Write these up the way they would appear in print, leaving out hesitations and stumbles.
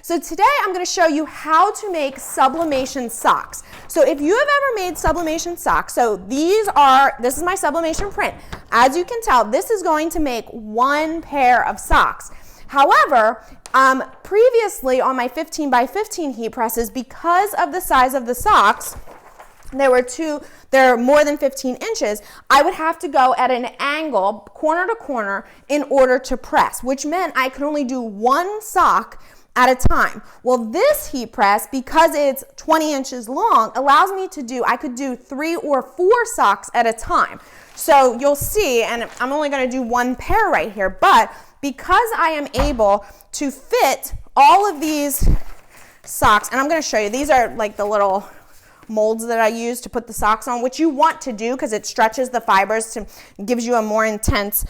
So today I'm going to show you how to make sublimation socks. So if you have ever made sublimation socks, so this is my sublimation print. As you can tell, this is going to make one pair of socks. However, previously on my 15 by 15 heat presses, because of the size of the socks, they're more than 15 inches, I would have to go at an angle, corner to corner, in order to press, which meant I could only do one sock at a time. Well, this heat press, because it's 20 inches long, allows me to I could do 3 or 4 socks at a time. So you'll see, and I'm only going to do one pair right here, but because I am able to fit all of these socks, and I'm going to show you, these are like the little molds that I use to put the socks on, which you want to do because it stretches the fibers to gives you a more intense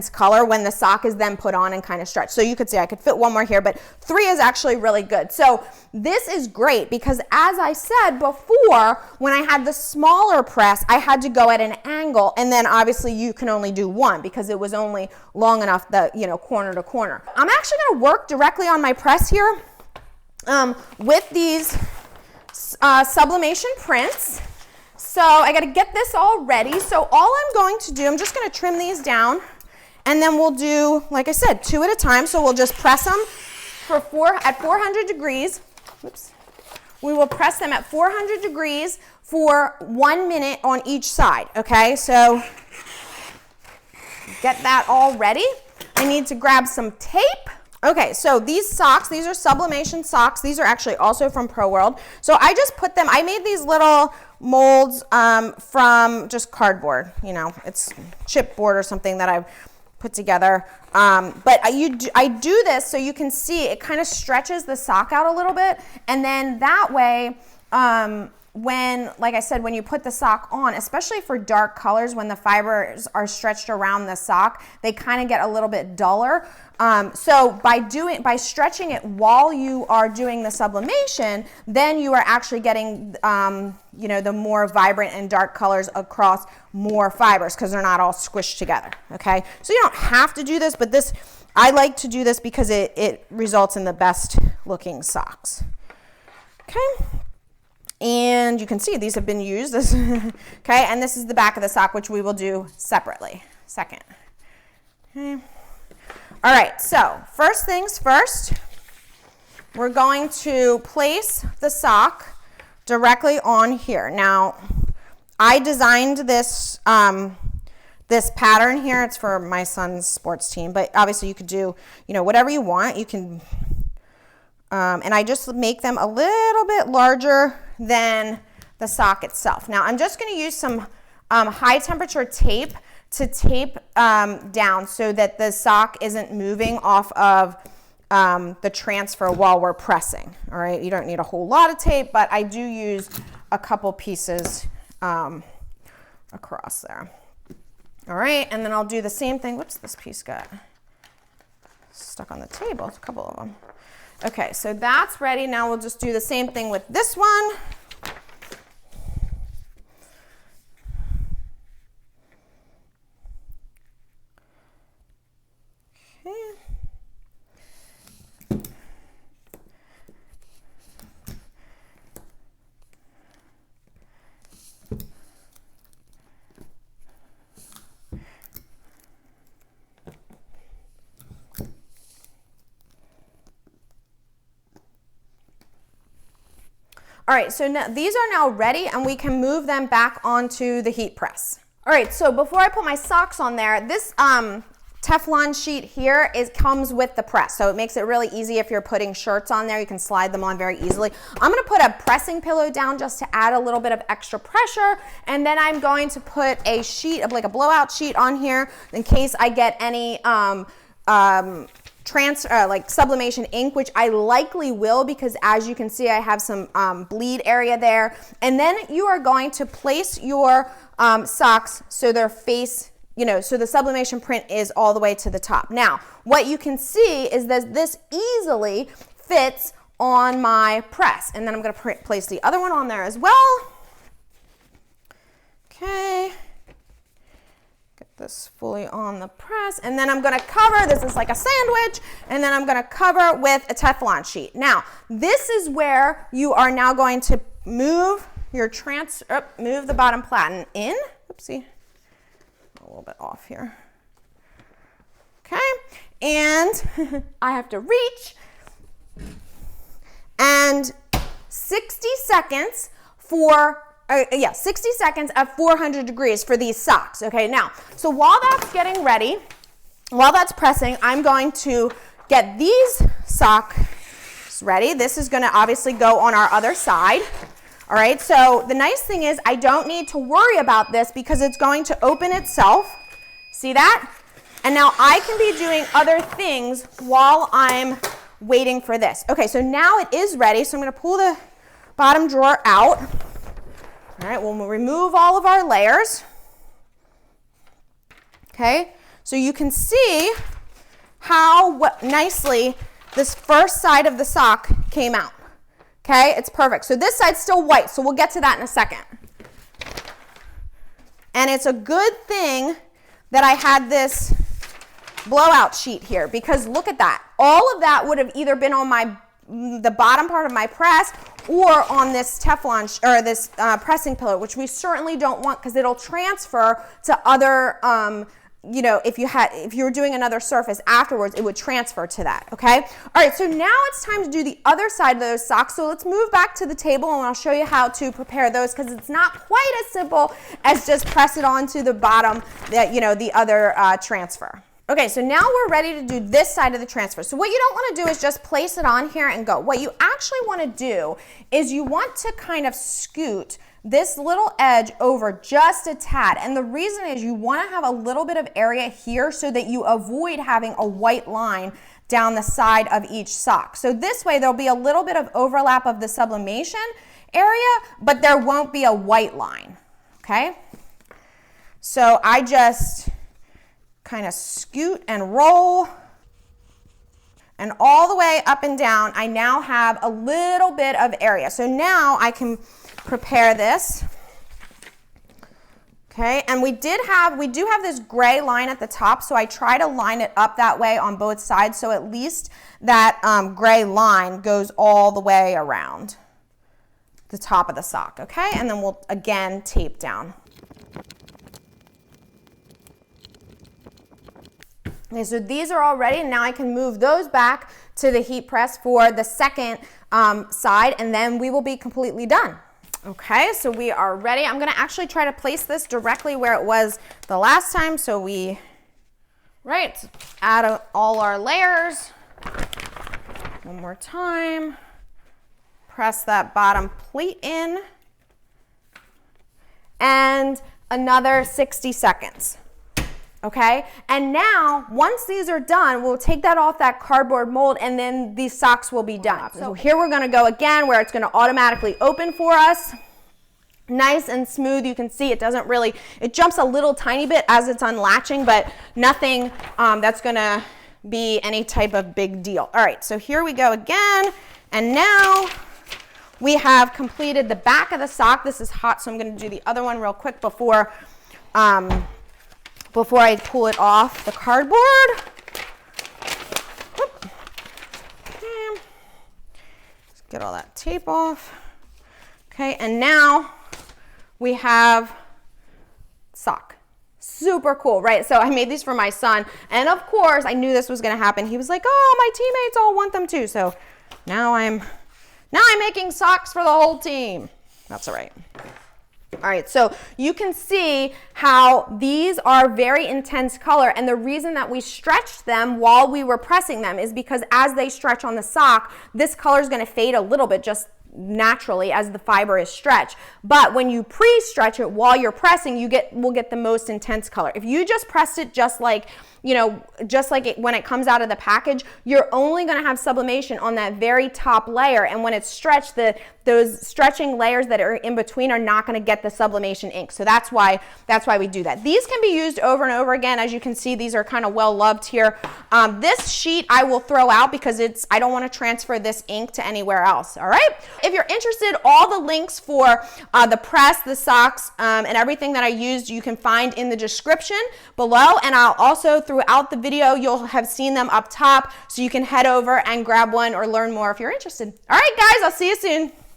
color when the sock is then put on and kind of stretched. So you could see I could fit one more here, but 3 is actually really good. So this is great because, as I said before, when I had the smaller press, I had to go at an angle, and then obviously you can only do one because it was only long enough that, corner to corner. I'm actually going to work directly on my press here with these sublimation prints. So I got to get this all ready. So all I'm going to do, I'm just going to trim these down, and then we'll do, like I said, 2 at a time. So we'll just press them at 400 degrees. Oops. We will press them at 400 degrees for 1 minute on each side. Okay, so get that all ready. I need to grab some tape. Okay, so these socks, these are sublimation socks. These are actually also from Pro World. So I just put them, I made these little molds from just cardboard. It's chipboard or something that I've put together. But I do this so you can see it kind of stretches the sock out a little bit. And then that way, like I said, when you put the sock on, especially for dark colors, when the fibers are stretched around the sock, they kind of get a little bit duller. So by stretching it while you are doing the sublimation, then you are actually getting, the more vibrant and dark colors across more fibers because they're not all squished together. Okay, so you don't have to do this, but I like to do this because it results in the best looking socks. Okay. And you can see these have been used. Okay, and this is the back of the sock, which we will do separately. Second. Okay. All right, so first things first, we're going to place the sock directly on here. Now, I designed this pattern here. It's for my son's sports team, but obviously you could do, whatever you want. You can, and I just make them a little bit larger than the sock itself. Now, I'm just going to use some high temperature tape to tape down so that the sock isn't moving off of the transfer while we're pressing. All right, you don't need a whole lot of tape, but I do use a couple pieces across there. All right, and then I'll do the same thing. Whoops, this piece got stuck on the table, a couple of them. Okay, so that's ready. Now we'll just do the same thing with this one. All right, so now, these are now ready and we can move them back onto the heat press. All right, so before I put my socks on there, this Teflon sheet here comes with the press, so it makes it really easy if you're putting shirts on there. You can slide them on very easily. I'm going to put a pressing pillow down just to add a little bit of extra pressure, and then I'm going to put a sheet of like a blowout sheet on here in case I get any like sublimation ink, which I likely will because, as you can see, I have some bleed area there. And then you are going to place your socks so their face, so the sublimation print is all the way to the top. Now, what you can see is that this easily fits on my press. And then I'm going to place the other one on there as well. Okay. Get this fully on the press, and then I'm going to cover, this is like a sandwich, and then I'm going to cover with a Teflon sheet. Now, this is where you are now going to move your move the bottom platen in. Oopsie, a little bit off here. Okay, and I have to reach, and 60 seconds for 60 seconds at 400 degrees for these socks. Okay, now, so while that's getting ready, while that's pressing, I'm going to get these socks ready. This is going to obviously go on our other side. All right, so the nice thing is I don't need to worry about this because it's going to open itself. See that? And now I can be doing other things while I'm waiting for this. Okay, so now it is ready, so I'm going to pull the bottom drawer out. All right, we'll remove all of our layers. Okay, so you can see how nicely this first side of the sock came out. Okay, it's perfect. So this side's still white, so we'll get to that in a second. And it's a good thing that I had this blowout sheet here, because look at that. All of that would have either been on the bottom part of my press or on this Teflon or this pressing pillow, which we certainly don't want because it'll transfer to other, you know, if you were doing another surface afterwards, it would transfer to that, okay? All right, so now it's time to do the other side of those socks. So let's move back to the table and I'll show you how to prepare those, because it's not quite as simple as just press it onto the bottom, the other transfer. Okay, so now we're ready to do this side of the transfer. So what you don't want to do is just place it on here and go. What you actually want to do is you want to kind of scoot this little edge over just a tad. And the reason is you want to have a little bit of area here so that you avoid having a white line down the side of each sock. So this way there'll be a little bit of overlap of the sublimation area, but there won't be a white line, okay? So I just kind of scoot and roll, and all the way up and down, I now have a little bit of area. So now I can prepare this. Okay, and we do have this gray line at the top, so I try to line it up that way on both sides, so at least that gray line goes all the way around the top of the sock, okay? And then we'll again tape down. Okay, so these are all ready, and now I can move those back to the heat press for the second side, and then we will be completely done. Okay, so we are ready. I'm gonna actually try to place this directly where it was the last time, so we, add all our layers. One more time. Press that bottom plate in, and another 60 seconds. Okay, and now once these are done, we'll take that off that cardboard mold, and then these socks will be done. So here we're going to go again where it's going to automatically open for us. Nice and smooth. You can see it doesn't really, it jumps a little tiny bit as it's unlatching, but nothing that's going to be any type of big deal. All right, so here we go again, and now we have completed the back of the sock. This is hot, so I'm going to do the other one real quick before I pull it off the cardboard. Okay. Let's get all that tape off. Okay, and now we have sock. Super cool, right? So I made these for my son, and of course I knew this was gonna happen. He was like, oh, my teammates all want them too. So now I'm making socks for the whole team. That's all right. All right, so you can see how these are very intense color, and the reason that we stretched them while we were pressing them is because as they stretch on the sock, this color is going to fade a little bit just naturally as the fiber is stretched. But when you pre-stretch it while you're pressing, we'll get the most intense color. If you just pressed it just like, when it comes out of the package, you're only going to have sublimation on that very top layer, and when it's stretched, those stretching layers that are in between are not going to get the sublimation ink. So that's why we do that. These can be used over and over again. As you can see, these are kind of well loved here. This sheet I will throw out because I don't want to transfer this ink to anywhere else. All right. If you're interested, all the links for the press, the socks, and everything that I used, you can find in the description below. And I'll also, throughout the video, you'll have seen them up top, so you can head over and grab one or learn more if you're interested. All right, guys, I'll see you soon.